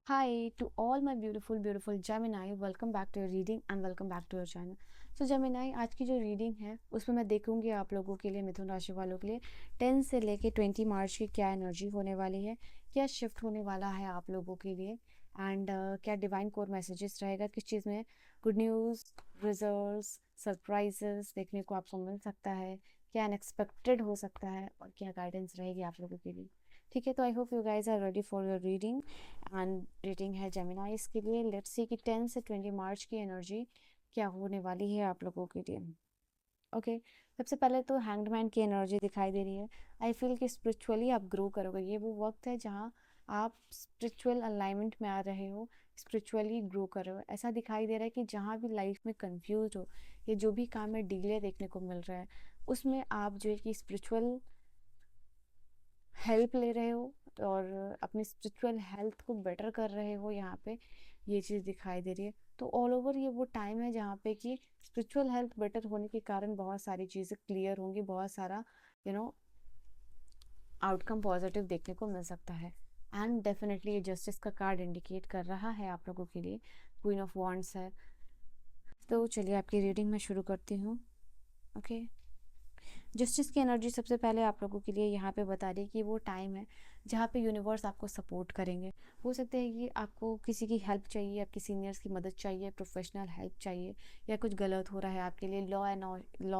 Hi to all my beautiful Gemini, welcome back to your reading and welcome back to your channel. So Gemini, आज की जो reading है उसमें मैं देखूंगी आप लोगों के लिए, मिथुन राशि वालों के लिए 10 से लेके 20 मार्च की क्या एनर्जी होने वाली है, क्या शिफ्ट होने वाला है आप लोगों के लिए एंड क्या डिवाइन कोर मैसेजेस रहेगा, किस चीज़ में गुड न्यूज़, रिजल्ट्स, सरप्राइजेस देखने को आपको मिल सकता है, क्या अनएक्सपेक्टेड हो सकता है और क्या गाइडेंस रहेगी आप लोगों के लिए। ठीक है, तो I hope you guys are ready for your reading and reading है जेमिनाइज के लिए। लेट्स सी कि 10 से 20 मार्च की एनर्जी क्या होने वाली है आप लोगों के लिए। ओके सबसे पहले तो हैंग्ड मैन की एनर्जी दिखाई दे रही है। आई फील कि स्पिरिचुअली आप ग्रो करोगे, ये वो वक्त है जहाँ आप स्पिरिचुअल अलाइनमेंट में आ रहे हो, स्पिरिचुअली ग्रो कर रहे हो। ऐसा दिखाई दे रहा है कि जहाँ भी लाइफ में कंफ्यूज हो या जो भी काम में डिले देखने को मिल रहा है उसमें आप जो है कि स्पिरिचुअल हेल्प ले रहे हो और अपनी स्पिरिचुअल हेल्थ को बेटर कर रहे हो। यहाँ पे ये चीज़ दिखाई दे रही है। तो ऑल ओवर ये वो टाइम है जहाँ पे कि स्पिरिचुअल हेल्थ बेटर होने के कारण बहुत सारी चीज़ें क्लियर होंगी, बहुत सारा आउटकम पॉजिटिव देखने को मिल सकता है। एंड डेफिनेटली ये जस्टिस का कार्ड इंडिकेट कर रहा है आप लोगों के लिए, क्वीन ऑफ वॉन्ड्स है। तो चलिए आपकी रीडिंग में शुरू करती हूँ। ओके जस्टिस की एनर्जी सबसे पहले आप लोगों के लिए यहाँ पे बता रही है कि वो टाइम है जहाँ पे यूनिवर्स आपको सपोर्ट करेंगे। हो सकता है कि आपको किसी की हेल्प चाहिए, आपके सीनियर्स की मदद चाहिए, प्रोफेशनल हेल्प चाहिए, या कुछ गलत हो रहा है आपके लिए, लॉ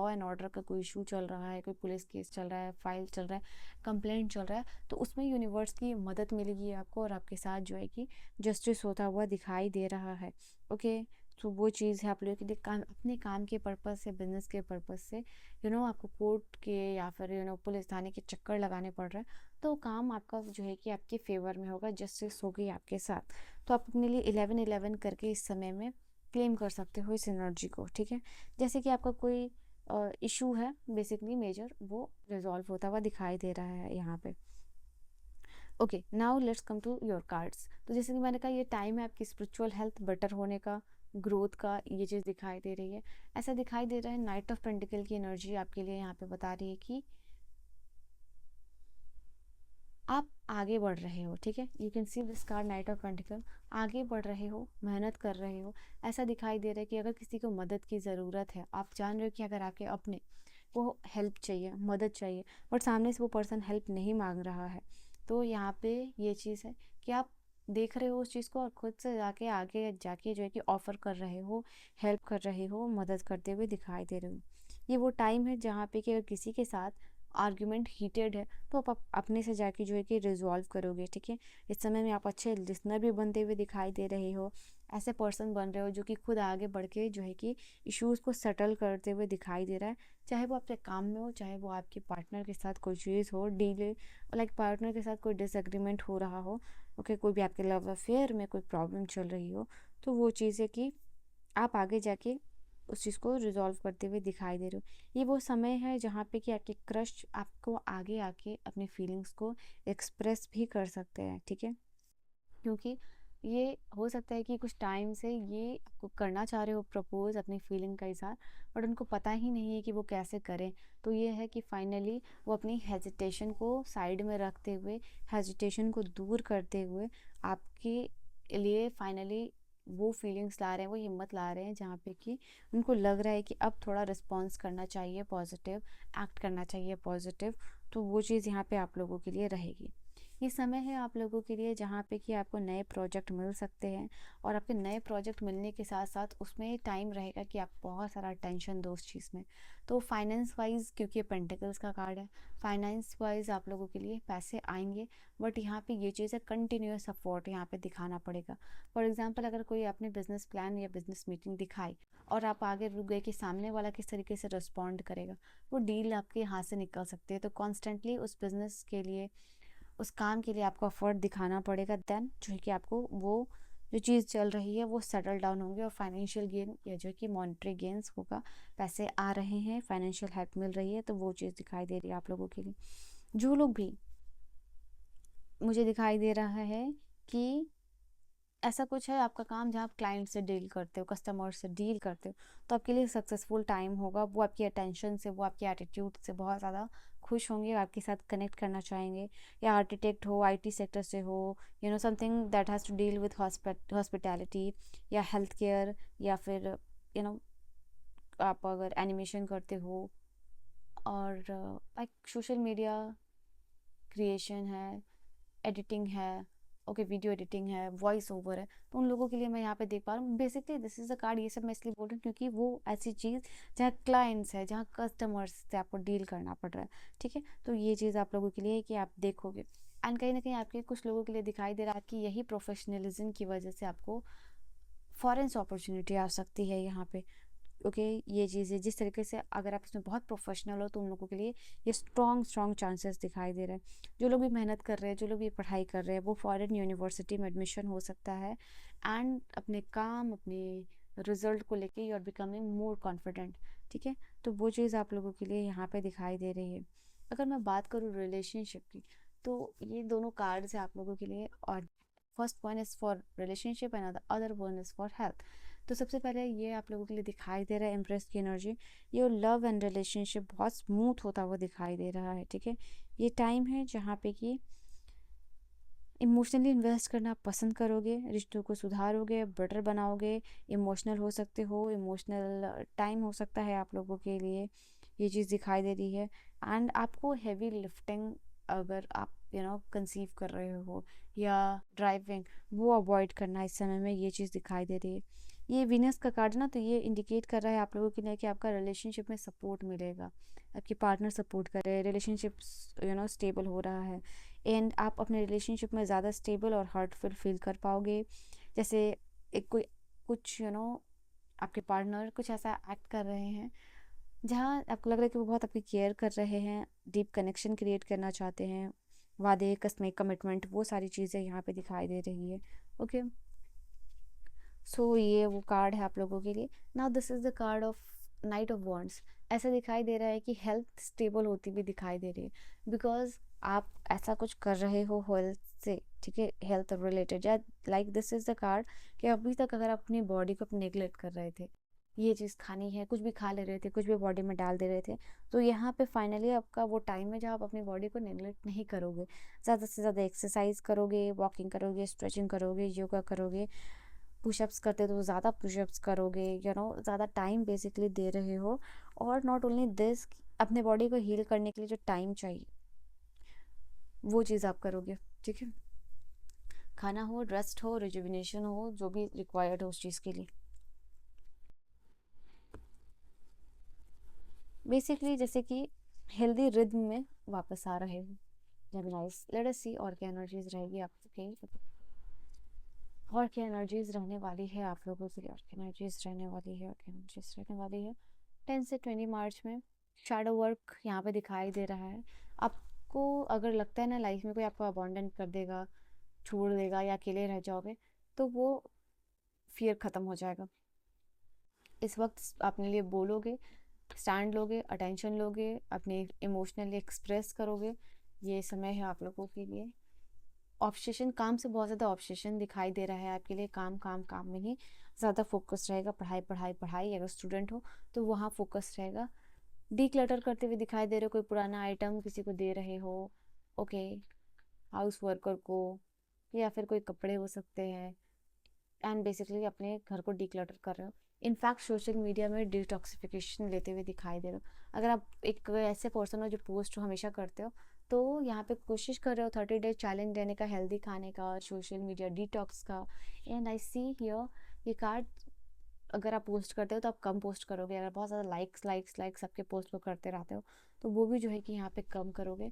एंड ऑर्डर का कोई इशू चल रहा है, कोई पुलिस केस चल रहा है, फाइल चल रहा है, कंप्लेंट चल रहा है, तो उसमें यूनिवर्स की मदद मिलेगी आपको और आपके साथ जो है कि जस्टिस होता हुआ दिखाई दे रहा है। ओके तो वो चीज़ है आप लोगों के लिए, काम अपने काम के पर्पज़ से, बिजनेस के पर्पज़ से आपको कोर्ट के या फिर पुलिस थाने के चक्कर लगाने पड़ रहे हैं, तो काम आपका जो है कि आपके फेवर में होगा, जस्टिस होगी आपके साथ। तो आप अपने लिए 11-11 करके इस समय में क्लेम कर सकते हो इस एनर्जी को। ठीक है, जैसे कि आपका कोई इशू है बेसिकली मेजर, वो रिजॉल्व होता हुआ दिखाई दे रहा है यहाँ पे। Okay now let's come to your cards. तो जैसे कि मैंने कहा, ये टाइम है आपकी स्पिरिचुअल हेल्थ बेटर होने का, ग्रोथ का, ये चीज़ दिखाई दे रही है। ऐसा दिखाई दे रहा है नाइट ऑफ पेंटिकल की एनर्जी आपके लिए यहाँ पे बता रही है कि आप आगे बढ़ रहे हो। ठीक है, you can see this card night of pentacle, आगे बढ़ रहे हो, मेहनत कर रहे हो। ऐसा दिखाई दे रहा है कि अगर किसी को मदद की ज़रूरत है, आप जान रहे हो कि अगर आपके अपने को हेल्प चाहिए, मदद चाहिए, बट सामने से वो पर्सन हेल्प नहीं मांग रहा है, तो यहाँ पे ये चीज़ है कि आप देख रहे हो उस चीज़ को और खुद से जाके आगे जाके जो है कि ऑफर कर रहे हो, हेल्प कर रहे हो, मदद करते हुए दिखाई दे रहे हो। ये वो टाइम है जहाँ पे कि अगर किसी के साथ आर्ग्यूमेंट हीटेड है तो आप अपने से जाके जो है कि रिजॉल्व करोगे। ठीक है, इस समय में आप अच्छे लिसनर भी बनते हुए दिखाई दे रहे हो, ऐसे पर्सन बन रहे हो जो कि खुद आगे बढ़ के जो है कि इश्यूज़ को सेटल करते हुए दिखाई दे रहा है। चाहे वो आपके काम में हो, चाहे वो आपके पार्टनर के साथ कोई चीज़ हो, डील लाइक पार्टनर के साथ कोई डिसएग्रीमेंट हो रहा हो, ओके कोई भी आपके लव अफेयर में कोई प्रॉब्लम चल रही हो, तो वो चीज़ है कि आप आगे जाके उस चीज़ को रिजॉल्व करते हुए दिखाई दे रहे हो। ये वो समय है जहाँ पे कि आपके क्रश आपको आगे आके अपनी फीलिंग्स को एक्सप्रेस भी कर सकते हैं। ठीक है, क्योंकि ये हो सकता है कि कुछ टाइम से ये आपको करना चाह रहे हो प्रपोज अपनी फीलिंग का इज़हार, बट उनको पता ही नहीं है कि वो कैसे करें। तो ये है कि फाइनली वो अपनी हेजिटेशन को साइड में रखते हुए, हेजिटेशन को दूर करते हुए आपके लिए फाइनली वो फीलिंग्स ला रहे हैं, वो हिम्मत ला रहे हैं जहाँ पे कि उनको लग रहा है कि अब थोड़ा रिस्पॉन्स करना चाहिए पॉजिटिव, एक्ट करना चाहिए पॉजिटिव। तो वो चीज़ यहाँ पे आप लोगों के लिए रहेगी। ये समय है आप लोगों के लिए जहाँ पे कि आपको नए प्रोजेक्ट मिल सकते हैं, और आपके नए प्रोजेक्ट मिलने के साथ साथ उसमें टाइम रहेगा कि आप बहुत सारा टेंशन दो उस चीज़ में। तो फाइनेंस वाइज, क्योंकि ये पेंटिकल्स का कार्ड है, फाइनेंस वाइज आप लोगों के लिए पैसे आएंगे, बट यहाँ पे ये चीज़ है कंटिन्यूस सपोर्ट यहाँ पे दिखाना पड़ेगा। फॉर एग्जाम्पल, अगर कोई आपने बिजनेस प्लान या बिजनेस मीटिंग दिखाई और आप आगे रुक गए कि सामने वाला किस तरीके से रिस्पॉन्ड करेगा, वो डील आपके हाथ से निकल सकती है। तो कॉन्स्टेंटली उस बिजनेस के लिए, उस काम के लिए आपको एफर्ट दिखाना पड़ेगा, देन जो है कि आपको वो जो चीज़ चल रही है वो सेटल डाउन होंगे और फाइनेंशियल गेन या जो कि मॉनेटरी गेन्स होगा, पैसे आ रहे हैं, फाइनेंशियल हेल्प मिल रही है, तो वो चीज़ दिखाई दे रही है आप लोगों के लिए। जो लोग भी, मुझे दिखाई दे रहा है कि ऐसा कुछ है आपका काम जहाँ आप क्लाइंट से डील करते हो, कस्टमर से डील करते हो, तो आपके लिए सक्सेसफुल टाइम होगा। वो आपकी अटेंशन से, वो आपके एटीट्यूड से बहुत ज़्यादा खुश होंगे, आपके साथ कनेक्ट करना चाहेंगे, या आर्किटेक्ट हो, आईटी सेक्टर से हो, something that has to deal with hospitality या हेल्थ केयर, या फिर यू नो आप अगर एनिमेशन करते हो, और लाइक सोशल मीडिया क्रिएशन है, एडिटिंग है, ओके वीडियो एडिटिंग है, वॉइस ओवर है, तो उन लोगों के लिए मैं यहाँ पे देख पा रहा हूँ। Basically this is a card, ये सब मैं इसलिए बोल रही हूँ क्योंकि वो ऐसी चीज़ जहाँ क्लाइंट्स है, जहाँ कस्टमर्स से आपको डील करना पड़ रहा है, ठीक है। तो ये चीज़ आप लोगों के लिए है कि आप देखोगे, एंड कहीं ना कहीं आपके कुछ लोगों के लिए दिखाई दे रहा है कि यही प्रोफेशनलिज्म की वजह से आपको फॉरेन से अपॉर्चुनिटी आ सकती है यहाँ पे। ओके ये चीज़ है, जिस तरीके से अगर आप इसमें बहुत प्रोफेशनल हो तो उन लोगों के लिए ये स्ट्रॉन्ग चांसेस दिखाई दे रहे हैं। जो लोग भी मेहनत कर रहे हैं, जो लोग भी पढ़ाई कर रहे हैं, वो फॉरेन यूनिवर्सिटी में एडमिशन हो सकता है, एंड अपने काम, अपने रिजल्ट को लेके you are becoming more confident, ठीक है। तो वो चीज़ आप लोगों के लिए यहाँ पे दिखाई दे रही है। अगर मैं बात करूँ रिलेशनशिप की, तो ये दोनों कार्ड्स है आप लोगों के लिए, और first one is for relationship and other one is for health. तो सबसे पहले ये आप लोगों के लिए दिखाई दे रहा है एम्प्रेस की एनर्जी, ये लव एंड रिलेशनशिप बहुत स्मूथ होता हुआ दिखाई दे रहा है, ठीक है। ये टाइम है जहाँ पे कि इमोशनली इन्वेस्ट करना आप पसंद करोगे, रिश्तों को सुधारोगे, बेटर बनाओगे, इमोशनल हो सकते हो, इमोशनल टाइम हो सकता है आप लोगों के लिए, ये चीज़ दिखाई दे रही है। एंड आपको हैवी लिफ्टिंग अगर आप कंसीव कर रहे हो या ड्राइविंग, वो अवॉइड करना इस समय में, ये चीज़ दिखाई दे रही है। ये वीनस का कार्ड ना, तो ये इंडिकेट कर रहा है आप लोगों के लिए कि आपका रिलेशनशिप में सपोर्ट मिलेगा, आपके पार्टनर सपोर्ट कर रहे हैं, रिलेशनशिप स्टेबल हो रहा है, एंड आप अपने रिलेशनशिप में ज़्यादा स्टेबल और हार्टफुल फील कर पाओगे। जैसे एक कोई कुछ आपके पार्टनर कुछ ऐसा एक्ट कर रहे हैं जहाँ आपको लग रहा है कि वो बहुत आपकी केयर कर रहे हैं, डीप कनेक्शन क्रिएट करना चाहते हैं, वादे, कस्में, कमिटमेंट, वो सारी चीज़ें यहाँ पे दिखाई दे रही है। ओके सो ये वो कार्ड है आप लोगों के लिए। Now this is the card of night of wands. ऐसा दिखाई दे रहा है कि हेल्थ स्टेबल होती भी दिखाई दे रही है, बिकॉज आप ऐसा कुछ कर रहे हो हेल्थ से, ठीक है, हेल्थ रिलेटेड, या like this is the card कि अभी तक अगर आप अपनी बॉडी को नेगलेक्ट कर रहे थे, ये चीज़ खानी है, कुछ भी खा ले रहे थे, कुछ भी बॉडी में डाल दे रहे थे, तो यहाँ पे फाइनली आपका वो टाइम है जहाँ आप अपनी बॉडी को नेगलेक्ट नहीं करोगे, ज़्यादा से ज़्यादा एक्सरसाइज करोगे, वॉकिंग करोगे, स्ट्रेचिंग करोगे, योगा करोगे, पुशअप्स करते तो ज़्यादा पुशअप्स करोगे, ज़्यादा टाइम बेसिकली दे रहे हो। और नॉट ओनली दिस, अपने बॉडी को हील करने के लिए जो टाइम चाहिए वो चीज़ आप करोगे, ठीक है। खाना हो, रेस्ट हो, रिजुविनेशन हो, जो भी रिक्वायर्ड हो उस चीज़ के लिए, बेसिकली जैसे कि हेल्दी रिद्म में वापस आ रहे हो। जेमिनाइज, लेट अस सी और क्या एनर्जीज रहेगी आपके, और क्या एनर्जीज रहने वाली है आप लोगों के लिए, और क्या एनर्जीज रहने वाली है, और क्या एनर्जीज रहने वाली है 10 से 20 मार्च में। शैडो वर्क यहाँ पे दिखाई दे रहा है। आपको अगर लगता है ना लाइफ में कोई आपको अबॉन्डन कर देगा, छोड़ देगा, या अकेले रह जाओगे, तो वो फियर ख़त्म हो जाएगा। इस वक्त अपने लिए बोलोगे, स्टैंड लोगे, अटेंशन लोगे, अपने इमोशनली एक्सप्रेस करोगे, ये समय है आप लोगों के लिए। ऑब्सेशन, काम से बहुत ज़्यादा ऑब्सेशन दिखाई दे रहा है आपके लिए, काम काम काम में ही ज़्यादा फोकस रहेगा, पढ़ाई पढ़ाई पढ़ाई, अगर स्टूडेंट हो तो वहाँ फोकस रहेगा। डीक्लटर करते हुए दिखाई दे रहे हो, कोई पुराना आइटम किसी को दे रहे हो, ओके, हाउस वर्कर को, या फिर कोई कपड़े हो सकते हैं, एंड बेसिकली अपने घर को डिक्लटर कर रहे हो। इनफैक्ट सोशल मीडिया में डिटॉक्सिफिकेशन लेते हुए दिखाई दे रहे हो। अगर आप एक ऐसे पर्सन हो जो पोस्ट हमेशा करते हो, तो यहाँ पे कोशिश कर रहे हो 30 डेज चैलेंज लेने का, हेल्दी खाने का, सोशल मीडिया डिटॉक्स का। एंड आई सी हियर ये कार्ड, अगर आप पोस्ट करते हो तो आप कम पोस्ट करोगे, अगर बहुत ज़्यादा लाइक्स लाइक्स लाइक्स सबके पोस्ट को करते रहते हो तो वो भी जो है कि यहाँ पे कम करोगे।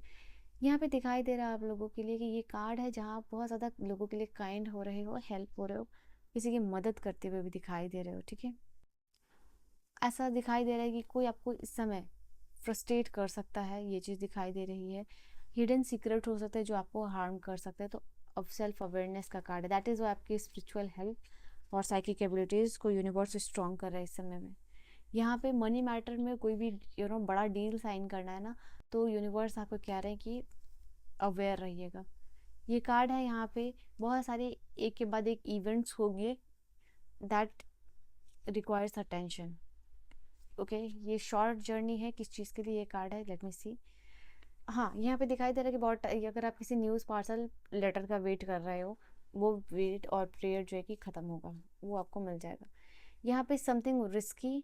यहाँ पे दिखाई दे रहा है आप लोगों के लिए कि ये कार्ड है जहाँ आप बहुत ज़्यादा लोगों के लिए काइंड हो रहे हो, हेल्प हो रहे हो, किसी की मदद करते हुए भी दिखाई दे रहे हो, ठीक है। ऐसा दिखाई दे रहा है कि कोई आपको इस समय फ्रस्ट्रेट कर सकता है, ये चीज़ दिखाई दे रही है। हिडन सीक्रेट हो सकते हैं जो आपको हार्म कर सकते हैं, तो अब सेल्फ अवेयरनेस का कार्ड है, दैट इज़ वो आपकी स्पिरिचुअल हेल्थ और साइकिक एबिलिटीज़ को यूनिवर्स स्ट्रॉन्ग कर रहा है इस समय में। यहाँ पे मनी मैटर में कोई भी बड़ा डील साइन करना है ना, तो यूनिवर्स आपको कह रहे हैं कि अवेयर रहिएगा। ये कार्ड है यहाँ पे बहुत सारे एक के बाद एक इवेंट्स होंगे दैट रिक्वायर्स अटेंशन, ओके। ये शॉर्ट जर्नी है, किस चीज़ के लिए ये कार्ड है, लेट मी सी। हाँ, यहाँ पे दिखाई दे रहा है कि बहुत अगर आप किसी न्यूज़ पार्सल लेटर का वेट कर रहे हो, वो वेट और पीरियड जो है कि ख़त्म होगा, वो आपको मिल जाएगा। यहाँ पे समथिंग रिस्की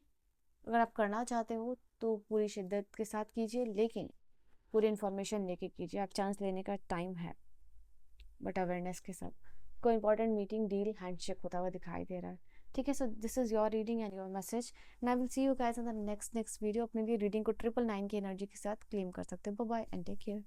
अगर आप करना चाहते हो तो पूरी शिद्दत के साथ कीजिए, लेकिन पूरी इन्फॉर्मेशन लेके कीजिए। आप चांस लेने का टाइम है, बट अवेयरनेस के साथ। कोई इंपॉर्टेंट मीटिंग डील हैंडशेक होता हुआ दिखाई दे रहा है। ठीक है, so this is your reading and your message and I will see you guys in the next video. अपने लिए रीडिंग को 999 की एनर्जी के साथ क्लेम कर सकते हो। Bye bye and take care.